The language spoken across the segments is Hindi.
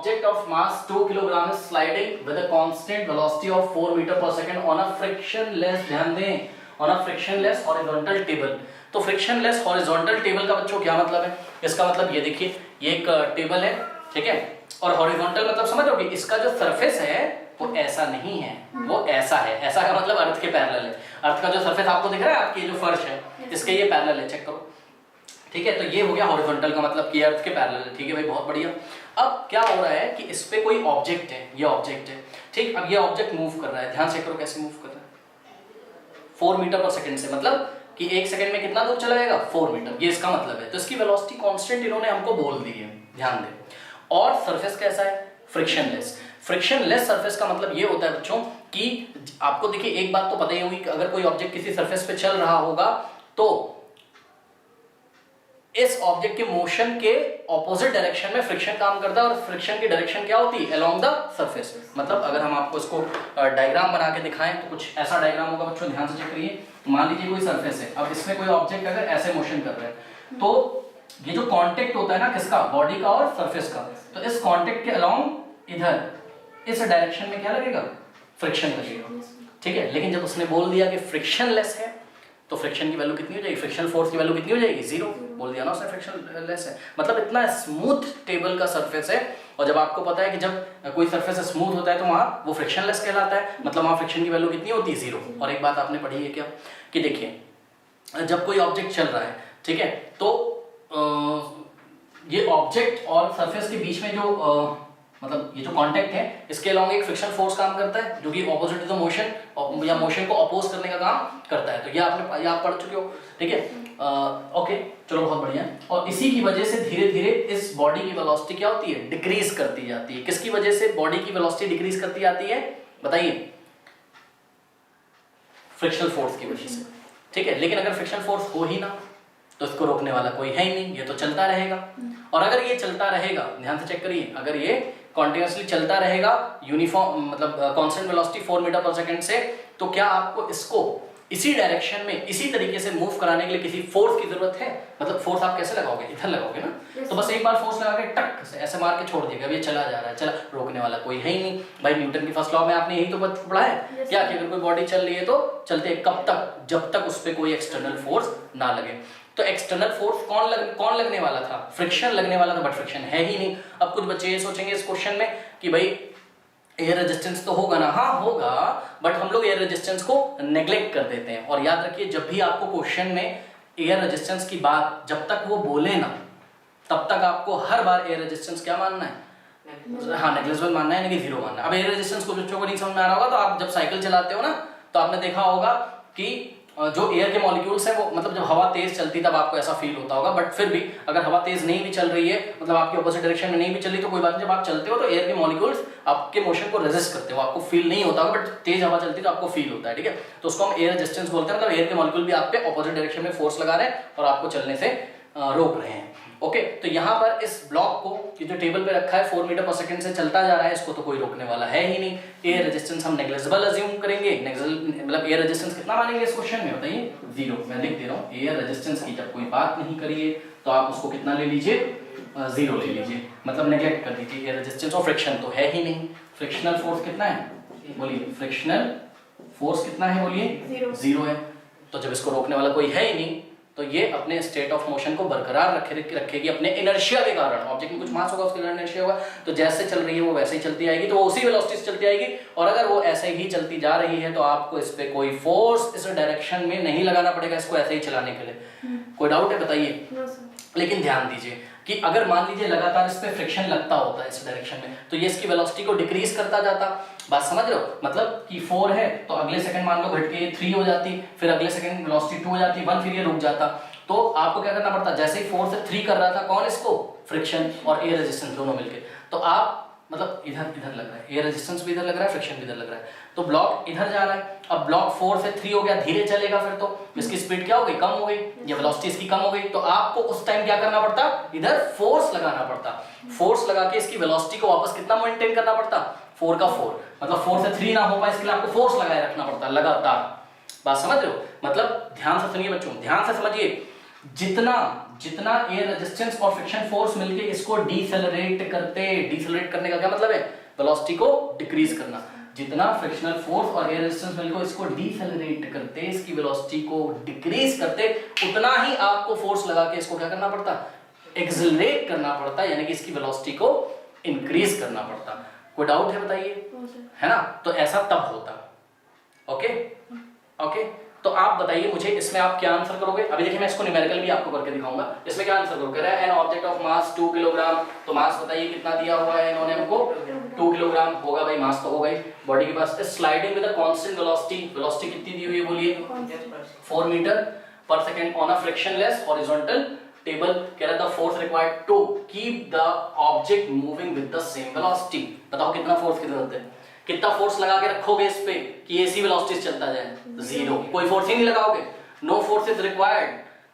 Object of mass 2 kilogram is sliding with a constant velocity of 4 metre per second on a frictionless, ध्यान दें, on a frictionless horizontal table. तो फ्रिक्शनलेस हॉरिजॉन्टल टेबल का बच्चों क्या मतलब है? इसका मतलब ये देखिए, ये एक टेबल है, ठीक है, और हॉरिजॉन्टल मतलब समझ रहे हो कि इसका जो सरफेस है वो ऐसा नहीं है, वो ऐसा है। ऐसा का मतलब अर्थ के पैरेलल है। अर्थ का जो सरफेस आपको दिख रहा है, आपकी जो फर्श है, इसके ये पैरेलल है, चेक करो, ठीक है। तो ये हो गया हॉरिजॉन्टल का मतलब कि अर्थ के पैरेलल है, ठीक है भाई, बहुत बढ़िया। अब क्या हो रहा है कि इस पे कोई ऑब्जेक्ट है, ये ऑब्जेक्ट है, ठीक। अब ये ऑब्जेक्ट मूव कर रहा है, ध्यान से करो कैसे मूव कर रहा है, 4 मीटर पर सेकंड से, मतलब कि 1 सेकंड में कितना दूर चला जाएगा, 4 मीटर, ये इसका मतलब है। तो इसकी वेलोसिटी कांस्टेंट इन्होंने हमको बोल दी है, ध्यान दें। और सरफेस कैसा है, फ्रिक्शनलेस। फ्रिक्शनलेस सरफेस का मतलब ये होता है बच्चों कि आपको देखिए एक बात तो पता ही होगी कि अगर कोई ऑब्जेक्ट किसी सरफेस पे चल रहा होगा तो इस ऑब्जेक्ट के मोशन के ऑपोजिट डायरेक्शन में फ्रिक्शन काम करता है, और फ्रिक्शन की डायरेक्शन क्या होती है, अलोंग द सरफेस। मतलब अगर हम आपको इसको डायग्राम बना के दिखाएं तो कुछ ऐसा डायग्राम होगा बच्चों, ध्यान से चेक करिए। मान लीजिए कोई सरफेस है, अब इसमें कोई ऑब्जेक्ट अगर ऐसे मोशन कर रहा है तो ये जो कांटेक्ट होता है ना किसका, बॉडी का और सरफेस का, तो इस कांटेक्ट के अलोंग इधर इस डायरेक्शन में क्या लगेगा, फ्रिक्शन लगेगा, ठीक है। लेकिन जब उसने बोल दिया कि फ्रिक्शनलेस है तो फ्रिक्शन की वैल्यू कितनी हो जाएगी, फ्रिक्शनल फोर्स की वैल्यू कितनी हो जाएगी, 0 बोल दिया ना उसने, फ्रिक्शनलेस है। मतलब इतना स्मूथ टेबल का सरफेस है, और जब आपको पता है कि जब कोई सरफेस स्मूथ होता है तो वहां वो फ्रिक्शनलेस कहलाता है, मतलब वहां फ्रिक्शन की वैल्यू कितनी होती है, 0। और एक बात आपने पढ़ी है क्या कि देखिए जब कोई ऑब्जेक्ट चल रहा है, ठीक है, तो ये ऑब्जेक्ट और सरफेस के बीच में जो मतलब ये जो कांटेक्ट है इसके अलावा एक फ्रिक्शन फोर्स काम करता है जो कि ऑपोजिट टू द मोशन या मोशन को अपोज करने का काम करता है। तो ये आप पढ़ चुके हो, ठीक है। ओके, चलो बहुत बढ़िया। और इसी की वजह से धीरे धीरे इस बॉडी की वेलोसिटी क्या होती है, डिक्रीज करती जाती है। किसकी वजह से बॉडी की वेलोसिटी डिक्रीज करती जाती है, बताइए, फ्रिक्शनल फोर्स की वजह से, ठीक है। लेकिन अगर फ्रिक्शन फोर्स हो ही ना तो इसको रोकने वाला कोई है ही नहीं, ये तो चलता रहेगा। और अगर ये चलता रहेगा, ध्यान से चेक करिए, अगर ये कॉन्टिन्यूसली चलता रहेगा यूनिफॉर्म मतलब constant velocity 4 metre per second से, तो क्या आपको इसको इसी डायरेक्शन में इसी तरीके से मूव कराने के लिए किसी फोर्स की जरूरत है? मतलब फोर्स आप कैसे लगाओगे, इधर लगाओगे ना, तो बस एक बार फोर्स लगा के टक से ऐसे मार के छोड़ दिएगा, अब ये चला जा रहा है, चला, रोकने वाला कोई है ही नहीं। भाई न्यूटन की फर्स्ट लॉ में आपने यही तो पढ़ा है क्या कि अगर कोई बॉडी चल रही है तो चलते कब तक, जब तक उस पर कोई एक्सटर्नल फोर्स ना लगे। तो एक्सटर्नल फोर्स कौन लगने वाला था, फ्रिक्शन लगने वाला था, बट फ्रिक्शन है ही नहीं। अब कुछ बच्चे ये सोचेंगे इस क्वेश्चन में कि भाई एयर रेजिस्टेंस तो होगा ना, हाँ होगा, बट हम लोग एयर रेजिस्टेंस को नेग्लेक्ट कर देते हैं। और याद रखिए जब भी आपको क्वेश्चन में एयर रेजिस्टेंस की बात जब तक वो बोले ना तब तक आपको हर बार एयर रेजिस्टेंस क्या मानना है, हाँ नेग्लिजिबल मानना है, नहीं 0 मानना है। अब एयर रेजिस्टेंस को बच्चों को नहीं समझ में आ रहा होगा तो आप जब साइकिल चलाते हो ना तो आपने देखा होगा कि जो एयर के मॉलिक्यूल्स हैं वो मतलब जब हवा तेज चलती तब आपको ऐसा फील होता होगा, बट फिर भी अगर हवा तेज नहीं भी चल रही है, मतलब आपकी ऑपोजिट डायरेक्शन में नहीं भी चल रही तो कोई बात नहीं, जब आप चलते हो तो एयर के मॉलिक्यूल्स आपके मोशन को रेजिस्ट करते हो, आपको फील नहीं होता होगा, बट तेज हवा चलती तो आपको फील होता है, ठीक है। तो उसको हम एयर रेजिस्टेंस बोलते हैं, मतलब एयर के मॉलिक्यूल भी आप पे ऑपोजिट डायरेक्शन में फोर्स लगा रहे हैं और आपको चलने से रोक रहे हैं। ओके, तो यहाँ पर इस ब्लॉक को ये जो टेबल पे रखा है 4 मीटर पर सेकंड से चलता जा रहा है, इसको तो कोई रोकने वाला है ही नहीं। एयर रेजिस्टेंस हम नेग्लिजिबल अज्यूम करेंगे, मतलब एयर रेजिस्टेंस कितना मानेंगे इस क्वेश्चन में, बताइए 0। मैं लिख दे रहा हूँ, एयर रेजिस्टेंस की जब कोई बात नहीं करिए तो आप उसको कितना ले लीजिए, 0 ले लीजिए, मतलब नेग्लेक्ट कर दीजिए। एयर रेजिस्टेंस और फ्रिक्शन तो है ही नहीं। फ्रिक्शनल फोर्स कितना है, बोलिए, फ्रिक्शनल फोर्स कितना है, बोलिए 0 है। तो जब इसको रोकने वाला कोई है ही नहीं तो ये अपने स्टेट ऑफ मोशन को बरकरार रखेगी अपने इनर्शिया के कारण। ऑब्जेक्ट में कुछ मास होगा, उसके कारण इनर्शिया होगा, तो जैसे चल रही है वो वैसे ही चलती आएगी, तो वो उसी वेलोसिटी से चलती आएगी। और अगर वो ऐसे ही चलती जा रही है तो आपको इस पे कोई फोर्स इस डायरेक्शन में नहीं लगाना पड़ेगा इसको ऐसे ही चलाने के लिए। कोई डाउट है, बताइए। लेकिन ध्यान दीजिए कि अगर मान लीजिए लगातार इस पे फ्रिक्शन लगता होता है इस डायरेक्शन में तो ये इसकी वेलोसिटी को डिक्रीज करता जाता। बात समझ रहे हो, मतलब कि 4 है तो अगले सेकंड मान लो घट के 3 हो जाती, फिर अगले सेकंड वेलोसिटी 2 हो जाती, 1, फिर ये रुक जाता। तो आपको क्या करना पड़ता, जैसे ही 4 से 3 कर रहा था कौन, इसको फ्रिक्शन और एयर रेजिस्टेंस दोनों मिलके, तो आप मतलब इधर लग रहा है, एयर रेजिस्टेंस भी इधर लग रहा है, फ्रिक्शन भी इधर लग रहा है, तो ब्लॉक इधर जा रहा है। अब ब्लॉक 4 से 3 हो गया, धीरे चलेगा, फिर तो इसकी स्पीड क्या हो गई, कम हो गई, या वेलोसिटी इसकी कम हो गई, तो आपको उस टाइम क्या करना पड़ता, इधर फोर्स लगाना पड़ता। फोर्स लगा के इसकी वेलोसिटी को वापस कितना मेंटेन करना पड़ता, 4 का 4, मतलब 4 से 3 ना हो पाए इसके लिए आपको फोर्स लगाए रखना पड़ता लगातार। बात समझ रहे हो, मतलब ध्यान से सुनिए बच्चों, ध्यान से समझिए, जितना जितना एयर रेजिस्टेंस और फ्रिक्शन फोर्स मिलके इसको डिसेलरेट करने का क्या मतलब है, वेलोसिटी को डिक्रीज करना। जितना फ्रिक्शनल फोर्स और एयर रेजिस्टेंस मिलकर इसको डिसेलरेट करते, इसकी वेलोसिटी को डिक्रीज करते, उतना ही आपको फोर्स लगा के इसको क्या करना पड़ता, एक्सेलरेट करना पड़ता, यानी कि इसकी वेलोसिटी को इंक्रीज करना पड़ता। कोई डाउट है बताइए, है ना? तो ऐसा तब होता। ओके ओके, तो आप बताइए मुझे इसमें आप क्या आंसर करोगे। अभी देखिए मैं इसको न्यूमेरिकल भी आपको करके दिखाऊंगा। इसमें क्या आंसर करोगे, an object of mass 2 kilogram, तो मास बताइए कितना दिया हुआ है इन्होंने हमको, 2 किलोग्राम होगा भाई, मास तो होगा ही। बॉडी के पास sliding with a constant velocity, velocity कितनी दी हुई है बोलिए, 4 metre per second on a frictionless horizontal table. कह रहा था force required to keep the object moving with the same velocity. बताओ कितना फोर्स की जरूरत है, कितना फोर्स लगा के रखोगे इस पे कि ऐसी वेलोसिटी चलता जाए, 0, कोई फोर्स ही नहीं लगाओगे, नो फोर्स इज रिक्वायर्ड,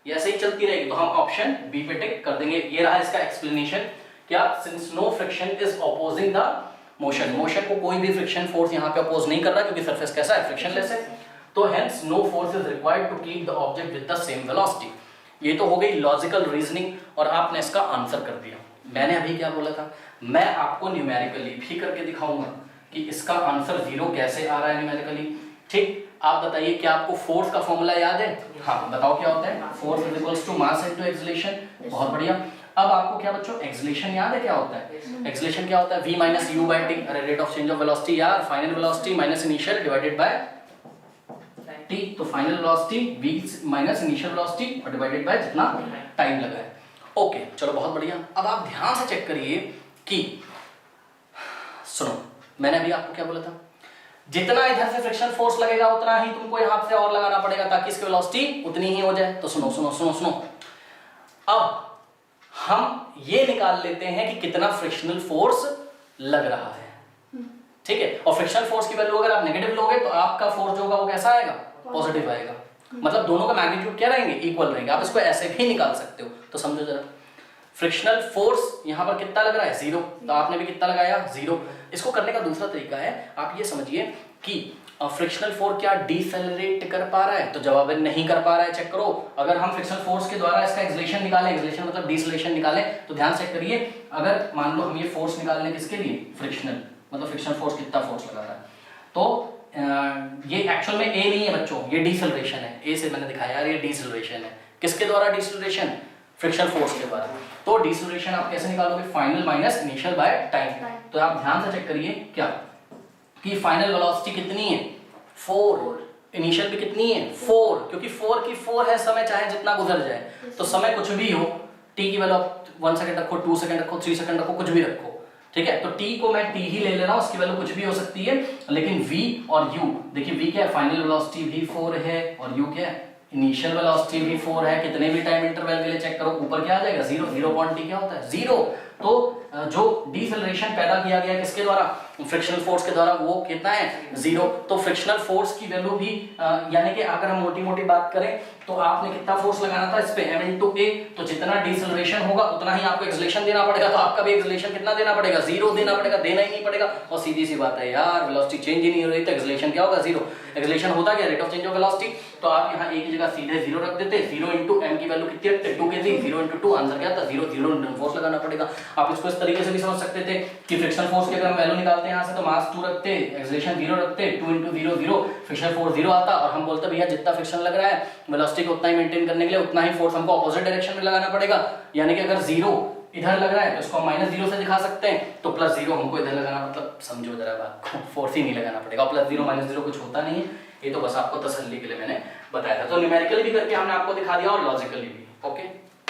ये ऐसे ही चलती रहेगी। तो हम ऑप्शन बी पे टिक कर देंगे। ये रहा इसका एक्सप्लेनेशन, क्या since no friction is opposing the motion, motion को कोई भी फ्रिक्शन फोर्स यहाँ पे अपोज नहीं कर रहा क्योंकि सरफेस कैसा है, फ्रिक्शनलेस है, तो hence no force is required to keep the object with the same velocity. ये तो हो गई लॉजिकल रीजनिंग और आपने इसका आंसर कर दिया। मैंने अभी क्या बोला था, मैं आपको न्यूमेरिकली भी करके दिखाऊंगा कि इसका आंसर 0 कैसे आ रहा है न्यूमेरिकली। ठीक, आप बताइए क्या आपको फोर्स का फॉर्मूला याद है? हाँ बताओ क्या होता है, force is equals to mass into acceleration. बहुत बढ़िया। अब आपको क्या बच्चों एक्सेलरेशन याद है क्या होता है? एक्सेलरेशन क्या होता है, v minus u by t, rate of change of velocity यार, final velocity minus initial divided by t. तो final velocity v minus initial velocity और डिवाइडेड बाय जितना टाइम लगा है। ओके चलो बहुत बढ़िया। अब आप ध्यान से चेक करिए कि सुनो, मैंने अभी आपको क्या बोला था, जितना इधर से फ्रिक्शन फोर्स लगेगा उतना ही तुमको यहां से और लगाना पड़ेगा ताकि इसकी वेलोसिटी उतनी ही हो जाए। तो सुनो सुनो सुनो सुनो, अब हम ये निकाल लेते हैं कि कितना फ्रिक्शनल फोर्स लग रहा है, ठीक है। और फ्रिक्शनल फोर्स की वैल्यू अगर आप नेगेटिव लोगे तो आपका फोर्स जो होगा वो कैसा आएगा, पॉजिटिव आएगा। मतलब दोनों का मैग्नीट्यूड क्या रहेंगे, इक्वल रहेंगे। आप इसको ऐसे भी निकाल सकते हो। तो समझो जरा, फ्रिक्शनल फोर्स यहां पर कितना लग रहा है, 0, तो आपने भी कितना लगाया, 0। इसको करने का दूसरा तरीका है, आप ये समझिए कि फ्रिक्शनल फोर्स क्या डिसेलरेट कर पा रहा है, तो जवाब है नहीं कर पा रहा है। चेक करो, अगर हम फ्रिक्शनल फोर्स के द्वारा इसका एक्सेलरेशन निकालें, एक्सेलरेशन मतलब डिसेलरेशन निकालें, तो ध्यान चेक करिए, अगर मान लो हम ये फोर्स निकाल लें किसके लिए, फ्रिक्शनल, मतलब फ्रिक्शनल फोर्स कितना फोर्स लगा रहा है, तो ये एक्चुअल में ए नहीं है बच्चों, ये डिसेलरेशन है। ए से मैंने दिखाया यार, ये डिसेलरेशन है। किसके द्वारा डिसेलरेशन, फ्रिक्शनल फोर्स के द्वारा। तो डिसेलरेशन आप कैसे निकालोगे, final minus initial by time. तो आप ध्यान से चेक करिए क्या कि फाइनल वेलोसिटी कितनी है, 4, इनिशियल भी कितनी है, 4, क्योंकि 4 की 4 है समय, चाहे जितना गुजर जाए। तो समय कुछ भी हो, टी की वैल्यू 1 सेकंड रखो, 2 सेकंड रखो, 3 सेकंड रखो, कुछ भी रखो, ठीक है। तो टी को मैं टी ही ले रहा हूं, उसकी वैल्यू कुछ भी हो सकती है, लेकिन v और u, देखिए v क्या है, फाइनल वेलोसिटी भी 4 है, और u क्या है, इनिशियल वेलोसिटी भी 4 है। कितने भी टाइम इंटरवल के लिए चेक करो, ऊपर क्या आ जाएगा, 0, 0.t क्या होता है, 0। तो जो डिसेलरेशन पैदा किया गया किसके द्वारा, फ्रिक्शनल फोर्स के द्वारा, वो कितना है, 0। तो फ्रिक्शनल फोर्स की वैल्यू भी यानी कि अगर हम मोटी मोटी बात करें तो आपने कितना फोर्स लगाना था इस पे, m into a, तो जितना डिसेलरेशन होगा उतना ही आपको एक्सेलरेशन देना पड़ेगा। तो आपका भी एक्सेलरेशन कितना देना पड़ेगा, 0 देना पड़ेगा, देना ही नहीं पड़ेगा। और सीधी सी बात है यार, वेलोसिटी चेंज ही नहीं हो रही तो एक्सेलरेशन क्या होगा, 0। एक्सेलरेशन होता क्या, rate of change of velocity. तो आप यहाँ एक जगह सीधे 0 रख देते, 0 into m की वैल्यू कितनी है, 2 kg, 0 into 2, आंसर क्या था, 0, 0 फोर्स लगाना पड़ेगा। आप इसको इस तरीके से भी समझ सकते थे कि फ्रिक्शनल फोर्स की अगर हम वैल्यू निकालते हैं यहाँ से, तो मास 2 रखते, एक्सेलरेशन 0 रखते, 2 into 0, 0, फ्रिक्शनल फोर्स 0 आता, और हम बोलते भैया जितना फ्रिक्शन लग रहा है वेलोसिटी को उतना ही मेंटेन करने के लिए उतना ही फोर्स हमको अपोजिट डायरेक्शन में लगाना पड़ेगा। यानी कि अगर 0 इधर लग रहा है तो इसको हम -0 से दिखा सकते हैं, तो +0 हमको इधर लगाना, मतलब समझो जरा बात को, फोर्स ही नहीं लगाना पड़ेगा। +0 -0 कुछ होता नहीं है, ये तो बस आपको तसल्ली के लिए मैंने बताया था। तो न्यूमेरिकली भी करके हमने आपको दिखा दिया और लॉजिकली भी। ओके।